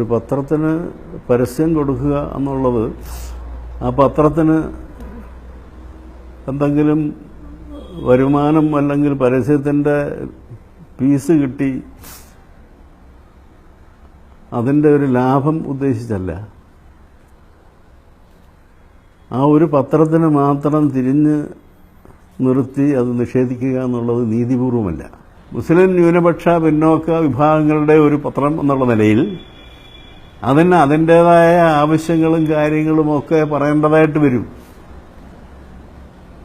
ഒരു പത്രത്തിന് പരസ്യം കൊടുക്കുക എന്നുള്ളത് ആ പത്രത്തിന് എന്തെങ്കിലും വരുമാനം അല്ലെങ്കിൽ പരസ്യത്തിൻ്റെ പീസ് കിട്ടി അതിൻ്റെ ഒരു ലാഭം ഉദ്ദേശിച്ചല്ല. ആ ഒരു പത്രത്തിന് മാത്രം തിരിഞ്ഞ് നിർത്തി അത് നിഷേധിക്കുക എന്നുള്ളത് നീതിപൂർവമല്ല. മുസ്ലിം ന്യൂനപക്ഷ പിന്നോക്ക വിഭാഗങ്ങളുടെ ഒരു പത്രം എന്നുള്ള നിലയിൽ അതിന് അതിൻ്റേതായ ആവശ്യങ്ങളും കാര്യങ്ങളുമൊക്കെ പറയേണ്ടതായിട്ട് വരും.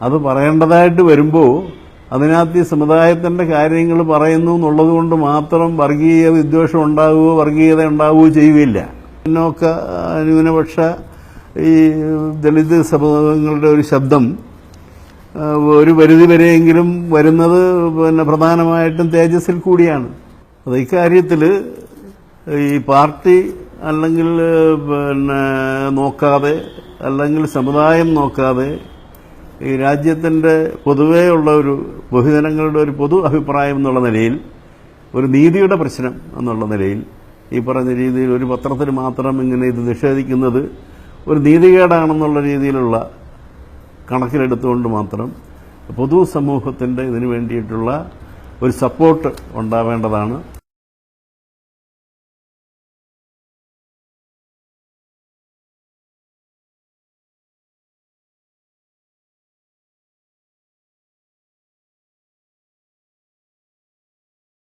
അത് പറയേണ്ടതായിട്ട് വരുമ്പോൾ അതിനകത്ത് ഈ സമുദായത്തിൻ്റെ കാര്യങ്ങൾ പറയുന്നു എന്നുള്ളത് കൊണ്ട് മാത്രം വർഗീയ വിദ്വേഷം ഉണ്ടാവുകയോ വർഗീയത ഉണ്ടാവുകയോ ചെയ്യുകയില്ല. പിന്നോക്ക ന്യൂനപക്ഷ ഈ ദളിത് സമൂഹങ്ങളുടെ ഒരു ശബ്ദം ഒരു പരിധിവരെയെങ്കിലും വരുന്നത് പ്രധാനമായിട്ടും തേജസ്സിൽ കൂടിയാണ്. അത് ഇക്കാര്യത്തിൽ ഈ പാർട്ടി അല്ലെങ്കിൽ നോക്കാതെ അല്ലെങ്കിൽ സമുദായം നോക്കാതെ ഈ രാജ്യത്തിൻ്റെ പൊതുവെയുള്ള ഒരു ബഹുജനങ്ങളുടെ ഒരു പൊതു അഭിപ്രായം എന്നുള്ള നിലയിൽ ഒരു നീതിയുടെ പ്രശ്നം എന്നുള്ള നിലയിൽ ഈ പറഞ്ഞ രീതിയിൽ ഒരു പത്രത്തിന് മാത്രം ഇങ്ങനെ ഇത് നിഷേധിക്കുന്നത് ഒരു നീതികേടാണെന്നുള്ള രീതിയിലുള്ള കണക്കിലെടുത്തുകൊണ്ട് മാത്രം പൊതുസമൂഹത്തിൻ്റെ ഇതിനു വേണ്ടിയിട്ടുള്ള ഒരു സപ്പോർട്ട് ഉണ്ടാവേണ്ടതാണ്.